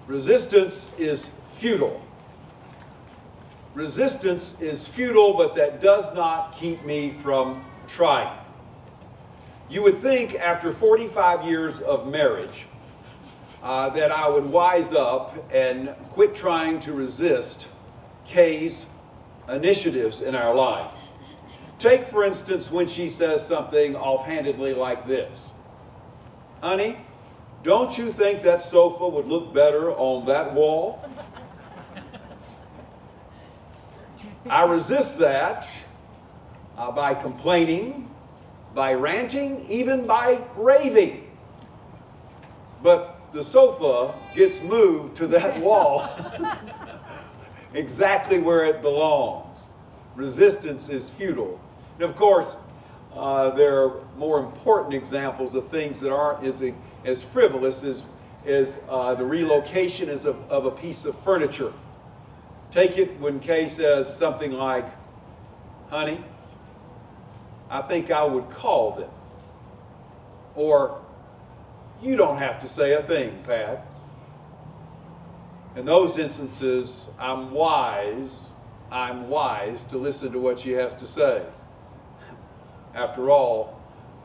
Resistance is futile. Resistance is futile, but that does not keep me from trying. You would think after 45 years of marriage that I would wise up and quit trying to resist Kay's initiatives in our life. Take, for instance, when she says something offhandedly like this. Honey, don't you think that sofa would look better on that wall? I resist that by complaining, by ranting, even by raving. But the sofa gets moved to that wall exactly where it belongs. Resistance is futile. And of course, there are more important examples of things that aren't as frivolous as the relocation of a piece of furniture. Take it when Kay says something like, honey, I think I would call them. Or, you don't have to say a thing, Pat. In those instances, I'm wise to listen to what she has to say. After all,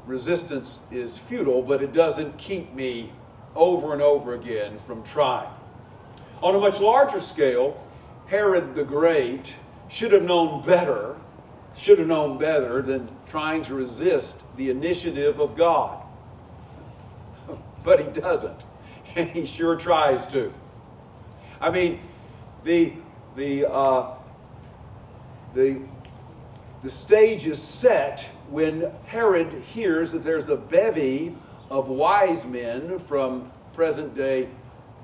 resistance is futile, but it doesn't keep me over and over again from trying. On a much larger scale, Herod the Great should have known better than trying to resist the initiative of God. But he doesn't, and he sure tries to. I mean, the stage is set when Herod hears that there's a bevy of wise men from present-day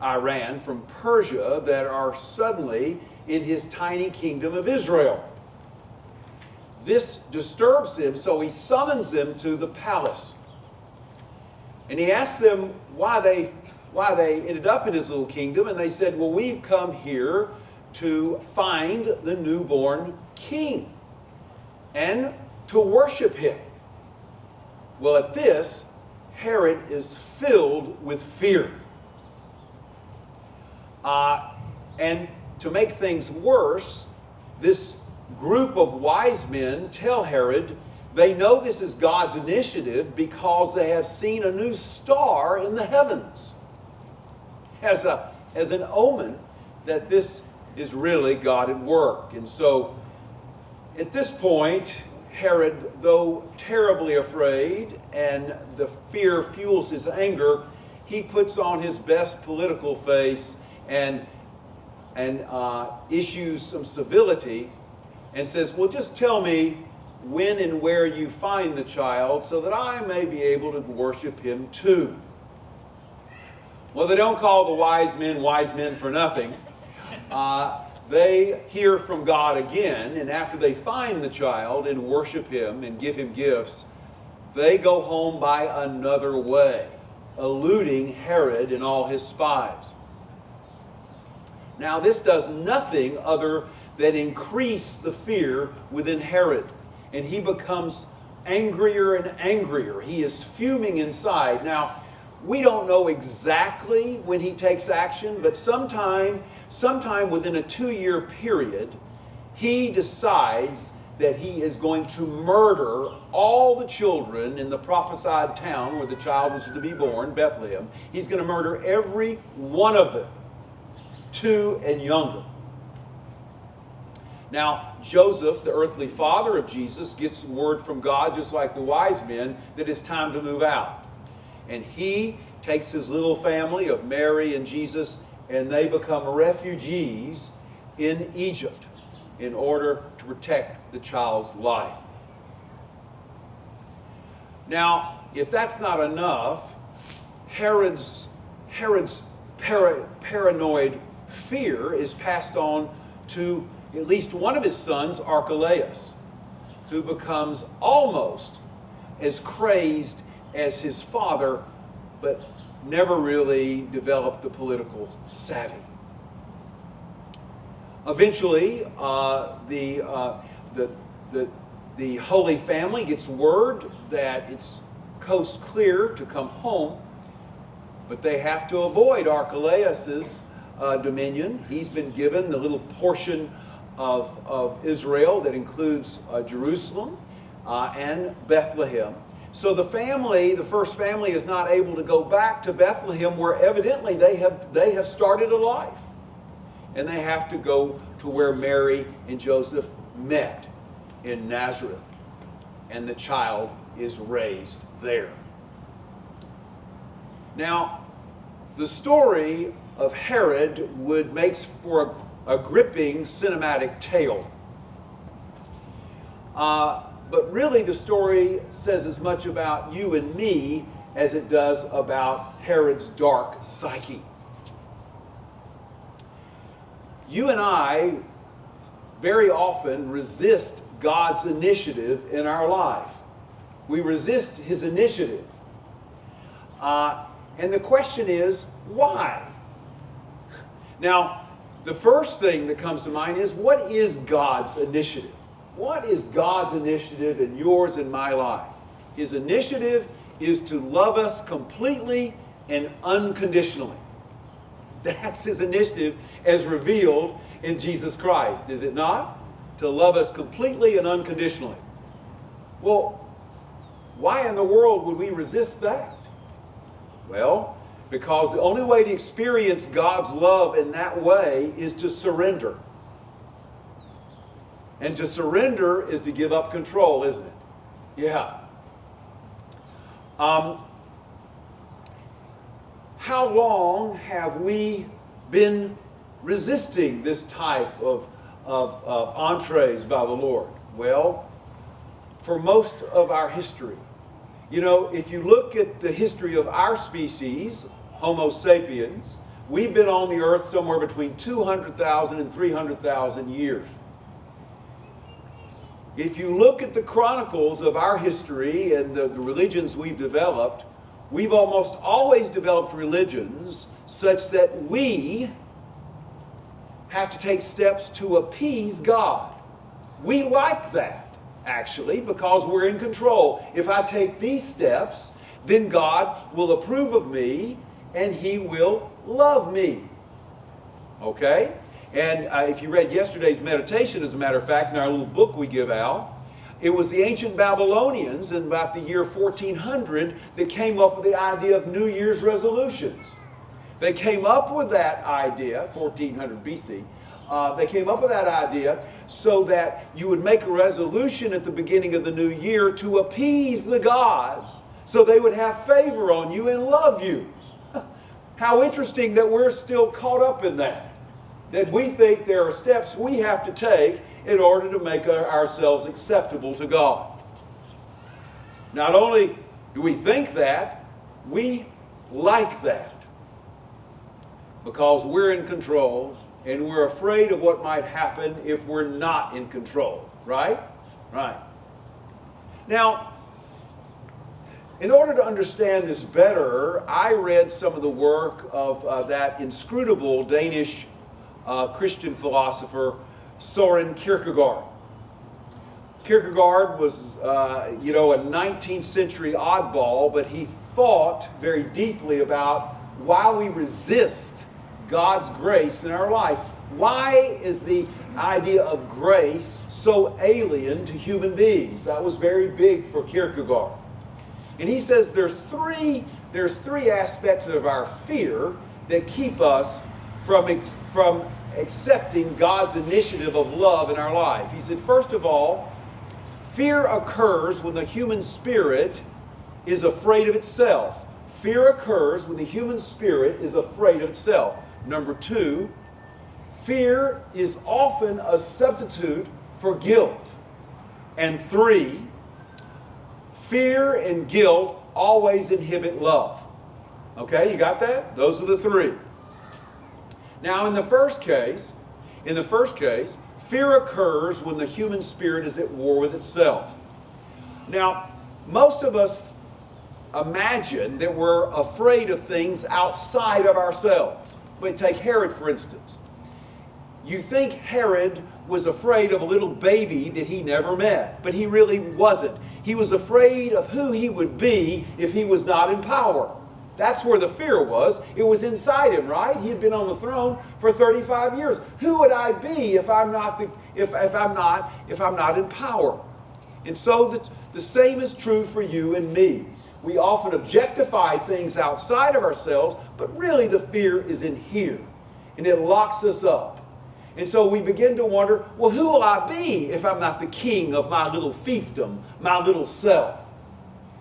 Iran, from Persia, that are suddenly in his tiny kingdom of Israel. This disturbs him, so he summons them to the palace. And he asks them why they ended up in his little kingdom, and they said, well, we've come here to find the newborn king and to worship him. Well, at this, Herod is filled with fear. And to make things worse, this group of wise men tell Herod they know this is God's initiative because they have seen a new star in the heavens as an omen that this is really God at work. And so at this point, Herod, though terribly afraid and the fear fuels his anger, he puts on his best political face and issues some civility and says, well, just tell me when and where you find the child so that I may be able to worship him too. Well, they don't call the wise men for nothing. They hear from God again, and after they find the child and worship him and give him gifts, they go home by another way, eluding Herod and all his spies. Now, this does nothing other than increase the fear within Herod, and he becomes angrier and angrier. He is fuming inside. Now, we don't know exactly when he takes action, but sometime within a 2-year period, he decides that he is going to murder all the children in the prophesied town where the child was to be born, Bethlehem. He's going to murder every one of them, 2 and younger. Now, Joseph, the earthly father of Jesus, gets word from God, just like the wise men, that it's time to move out. And he takes his little family of Mary and Jesus, and they become refugees in Egypt in order to protect the child's life. Now, if that's not enough, Herod's paranoid fear is passed on to at least one of his sons, Archelaus, who becomes almost as crazed as his father, but never really developed the political savvy. Eventually, the Holy Family gets word that it's coast clear to come home, but they have to avoid Archelaus's dominion. He's been given the little portion of Israel that includes Jerusalem and Bethlehem. So the first family is not able to go back to Bethlehem, where evidently they have started a life. And they have to go to where Mary and Joseph met, in Nazareth. And the child is raised there. Now, the story of Herod makes for a gripping cinematic tale. But really the story says as much about you and me as it does about Herod's dark psyche. You and I very often resist God's initiative in our life. We resist His initiative. And the question is, why? Now, the first thing that comes to mind is, what is God's initiative? What is God's initiative in yours and my life? His initiative is to love us completely and unconditionally. That's His initiative as revealed in Jesus Christ, is it not? To love us completely and unconditionally. Well, why in the world would we resist that? Well, because the only way to experience God's love in that way is to surrender. And to surrender is to give up control, isn't it? Yeah. How long have we been resisting this type of entrees by the Lord? Well, for most of our history. You know, if you look at the history of our species, Homo sapiens, we've been on the earth somewhere between 200,000 and 300,000 years. If you look at the chronicles of our history and the religions we've developed, we've almost always developed religions such that we have to take steps to appease God. We like that, actually, because we're in control. If I take these steps, then God will approve of me and He will love me. Okay? And if you read yesterday's meditation, as a matter of fact, in our little book we give out, it was the ancient Babylonians in about the year 1400 that came up with the idea of New Year's resolutions. They came up with that idea, 1400 BC, they came up with that idea so that you would make a resolution at the beginning of the new year to appease the gods so they would have favor on you and love you. How interesting that we're still caught up in that. That we think there are steps we have to take in order to make ourselves acceptable to God. Not only do we think that, we like that. Because we're in control and we're afraid of what might happen if we're not in control. Right? Right. Now, in order to understand this better, I read some of the work of that inscrutable Danish Christian philosopher Søren Kierkegaard. Kierkegaard was, a 19th century oddball, but he thought very deeply about why we resist God's grace in our life. Why is the idea of grace so alien to human beings? That was very big for Kierkegaard. And he says there's three aspects of our fear that keep us from accepting God's initiative of love in our life. He said, first of all, fear occurs when the human spirit is afraid of itself. Fear occurs when the human spirit is afraid of itself. Number two, fear is often a substitute for guilt. And three, fear and guilt always inhibit love. Okay, you got that? Those are the three. Now, in the first case, fear occurs when the human spirit is at war with itself. Now, most of us imagine that we're afraid of things outside of ourselves. But take Herod, for instance. You think Herod was afraid of a little baby that he never met, but he really wasn't. He was afraid of who he would be if he was not in power. That's where the fear was. It was inside him, right? He had been on the throne for 35 years. Who would I be if I'm not in power? And so the same is true for you and me. We often objectify things outside of ourselves, but really the fear is in here, and it locks us up. And so we begin to wonder, well, who will I be if I'm not the king of my little fiefdom, my little self?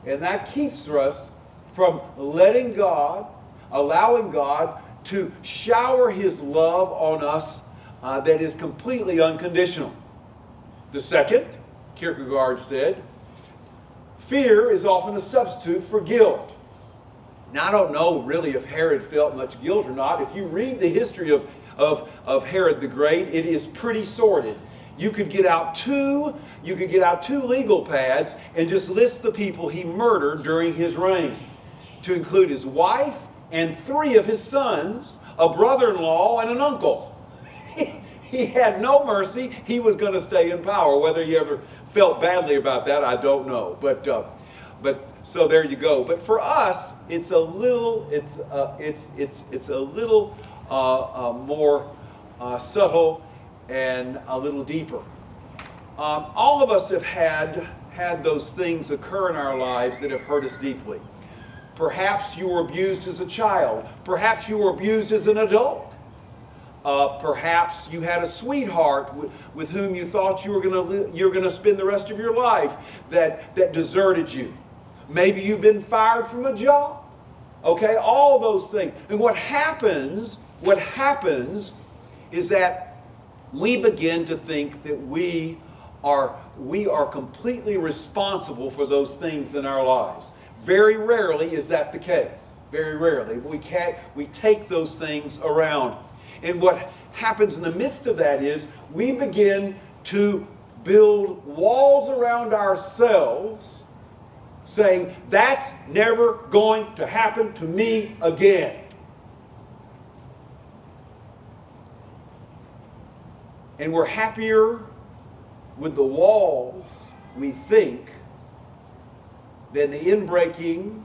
And that keeps us from letting God, allowing God to shower His love on us that is completely unconditional. The second, Kierkegaard said, fear is often a substitute for guilt. Now, I don't know really if Herod felt much guilt or not. If you read the history of Herod the Great, it is pretty sordid. You could get out two legal pads and just list the people he murdered during his reign, to include his wife and 3 of his sons, a brother-in-law and an uncle. He had no mercy. He was going to stay in power. Whether he ever felt badly about that, I don't know. But so there you go. But for us, it's a little more subtle and a little deeper. All of us have had those things occur in our lives that have hurt us deeply. Perhaps you were abused as a child. Perhaps you were abused as an adult. Perhaps you had a sweetheart with whom you thought you were going to spend the rest of your life that deserted you. Maybe you've been fired from a job. Okay, all those things. And what happens is that we begin to think that we are completely responsible for those things in our lives. Very rarely is that the case. Very rarely. We take those things around. And what happens in the midst of that is we begin to build walls around ourselves saying, that's never going to happen to me again. And we're happier with the walls, we think, than the inbreaking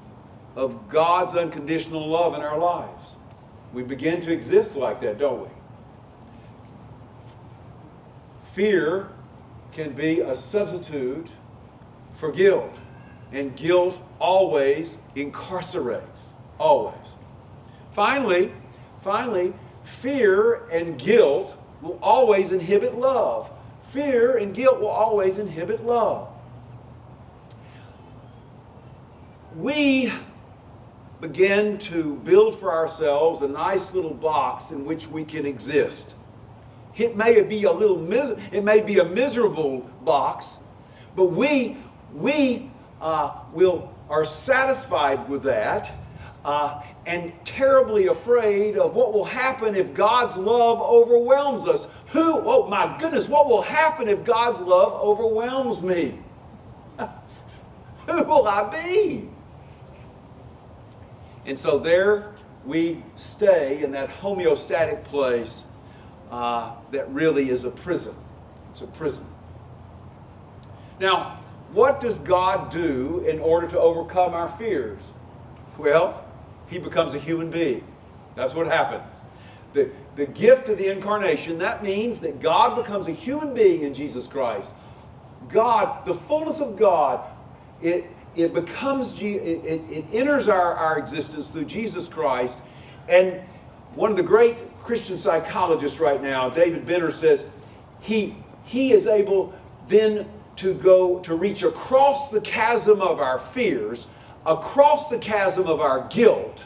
of God's unconditional love in our lives. We begin to exist like that, don't we? Fear can be a substitute for guilt. And guilt always incarcerates. Always. Finally, fear and guilt will always inhibit love. Fear and guilt will always inhibit love. We begin to build for ourselves a nice little box in which we can exist. It may be a miserable box, but we are satisfied with that and terribly afraid of what will happen if God's love overwhelms us. Oh my goodness, what will happen if God's love overwhelms me? Who will I be? And so there we stay in that homeostatic place that really is a prison. It's a prison. Now, what does God do in order to overcome our fears? Well, He becomes a human being. That's what happens. The gift of the incarnation, that means that God becomes a human being in Jesus Christ. God, the fullness of God, it enters our existence through Jesus Christ. And one of the great Christian psychologists right now, David Benner, says he is able then to reach across the chasm of our fears, across the chasm of our guilt,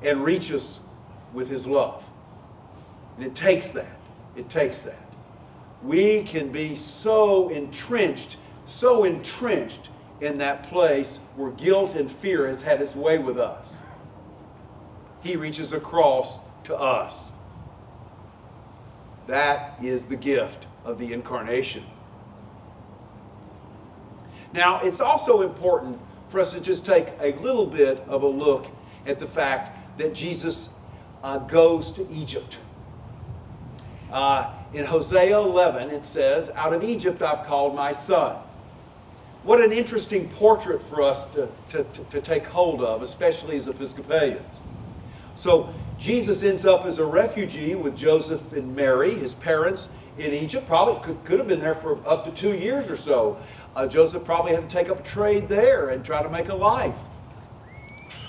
and reach us with His love. And it takes that. It takes that. We can be so entrenched in that place where guilt and fear has had its way with us. He reaches across to us. That is the gift of the incarnation. Now, it's also important for us to just take a little bit of a look at the fact that Jesus goes to Egypt. In Hosea 11, it says, "Out of Egypt I've called my son." What an interesting portrait for us to take hold of, especially as Episcopalians. So Jesus ends up as a refugee with Joseph and Mary, his parents, in Egypt. Probably could have been there for up to 2 years or so. Joseph probably had to take up a trade there and try to make a life.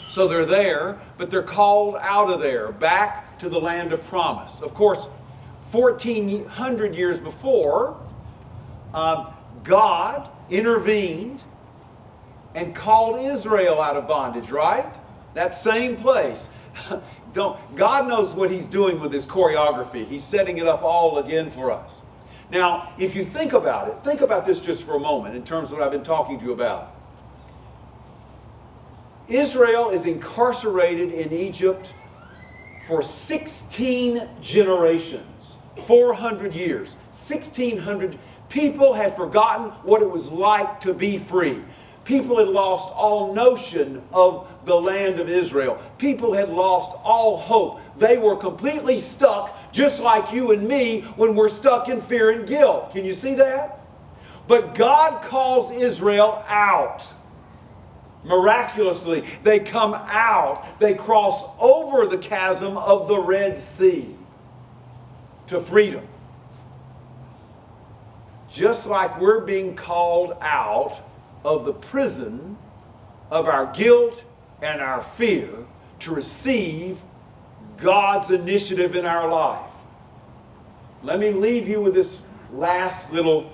So they're there, but they're called out of there, back to the land of promise. Of course, 1,400 years before, God intervened and called Israel out of bondage, right? That same place. God knows what He's doing with this choreography. He's setting it up all again for us. Now, if you think about it, think about this just for a moment in terms of what I've been talking to you about. Israel is incarcerated in Egypt for 16 generations, 400 years, 1,600. People had forgotten what it was like to be free. People had lost all notion of the land of Israel. People had lost all hope. They were completely stuck, just like you and me when we're stuck in fear and guilt. Can you see that? But God calls Israel out. Miraculously, they come out. They cross over the chasm of the Red Sea to freedom. Just like we're being called out of the prison of our guilt and our fear to receive God's initiative in our life. Let me leave you with this last little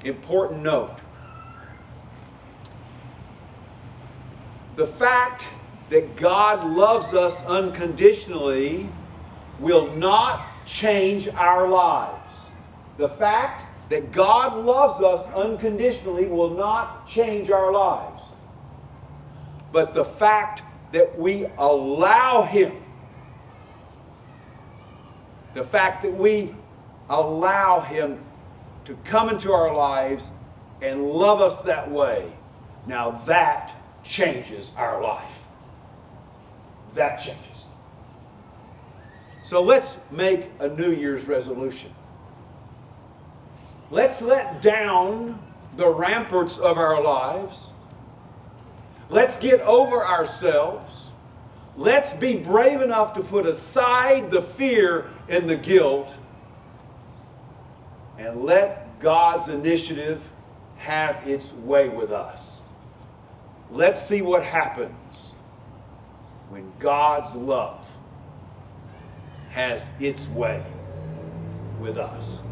important note. The fact that God loves us unconditionally will not change our lives. The fact that God loves us unconditionally will not change our lives. But the fact that we allow Him, the fact that we allow Him to come into our lives and love us that way, now that changes our life. That changes. So let's make a New Year's resolution. Let's let down the ramparts of our lives. Let's get over ourselves. Let's be brave enough to put aside the fear and the guilt and let God's initiative have its way with us. Let's see what happens when God's love has its way with us.